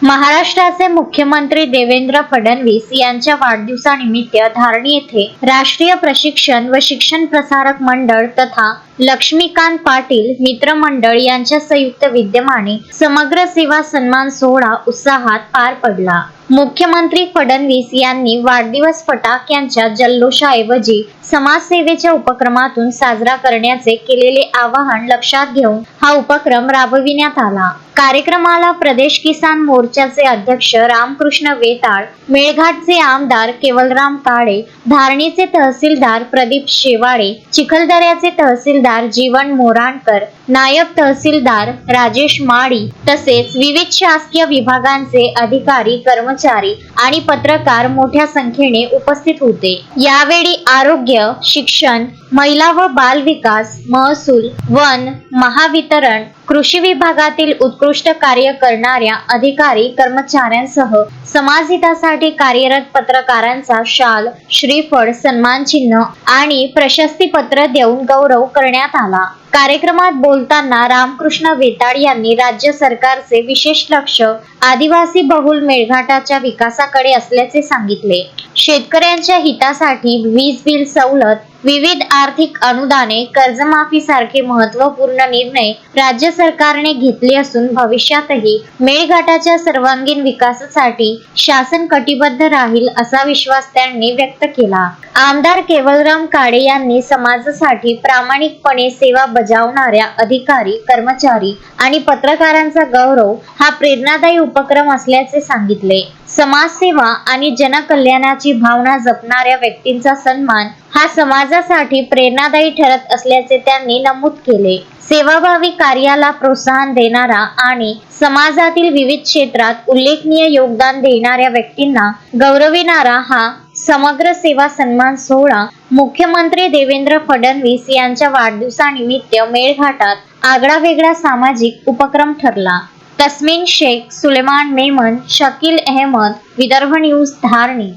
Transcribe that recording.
महाराष्ट्राचे मुख्यमंत्री देवेंद्र फडणवीस यांच्या वाढदिवसानिमित्त धारणी येथे राष्ट्रीय प्रशिक्षण व शिक्षण प्रसारक मंडळ तथा लक्ष्मीकांत पाटील मित्र मंडळ यांच्या संयुक्त विद्यमाने समग्र सेवा सन्मान सोहळा उत्साहात पार पडला। मुख्यमंत्री फडणवीस यांनी वाढदिवस फटाक्यांच्या जल्लोषाऐवजी समाजसेवेच्या उपक्रमातून साजरा करण्याचे केलेले आवाहन लक्षात घेऊन हा उपक्रम राबविण्यात आला। कार्यक्रमाला प्रदेश किसान मोर्चाचे अध्यक्ष रामकृष्ण वेताळ, मेळघाटचे आमदार केवलराम काळे, धारणीचे तहसीलदार प्रदीप शेवाळे, चिखलदऱ्याचे तहसीलदार जीवन मोराणकर, नायब तहसीलदार राजेश माळी तसेच विविध शासकीय विभागांचे अधिकारी, कर्मचारी आणि पत्रकार मोठ्या संख्येने उपस्थित होते। यावेळी आरोग्य, शिक्षण, महिला व बाल विकास, महसूल, वन, महावितरण, कृषी विभागातील उत्कृष्ट कार्य करणाऱ्या अधिकारी कर्मचाऱ्यांसह समाजहितासाठी कार्यरत पत्रकारांचा शाल, श्रीफळ, सन्मान चिन्ह आणि प्रशस्ती पत्र देऊन गौरव करण्यात आला। कार्यक्रमात बोलताना रामकृष्ण वेताळ यांनी राज्य सरकारचे विशेष लक्ष आदिवासी बहुल मेळघाटाच्या विकासाकडे असल्याचे सांगितले। शेतकऱ्यांच्या हितासाठी वीज बिल सवलत, विविध आर्थिक अनुदाने, कर्जमाफी सारखे महत्त्वपूर्ण निर्णय राज्य सरकारने घेतले असून भविष्यातही मेळघाटाच्या सर्वांगीण विकासासाठी शासन कटिबद्ध राहील असा विश्वास त्यांनी व्यक्त केला। आमदार केवलराम काळे यांनी समाजासाठी प्रामाणिकपणे सेवा बजावणाऱ्या अधिकारी, कर्मचारी आणि पत्रकारांचा गौरव हा प्रेरणादायी उपक्रम असल्याचे सांगितले। समाजसेवा आणि जनकल्याणाची भावना जपणाऱ्या व्यक्तींचा सन्मान हा समाजासाठी प्रेरणादायी ठरत असल्याचे त्यांनी नमूद केले। सेवाभावी कार्याला प्रोत्साहन देणारा आणि समाजातील विविध क्षेत्रात उल्लेखनीय योगदान देणाऱ्या व्यक्तींना गौरविणारा हा समग्र सेवा सन्मान सोहळा मुख्यमंत्री देवेंद्र फडणवीस यांच्या वाढदिवसानिमित्त मेळघाटात आगळावेगळा सामाजिक उपक्रम ठरला। तस्मीन शेख, सुलेमान मेमन, शकील अहमद, विदर्भ न्यूज, धारणी।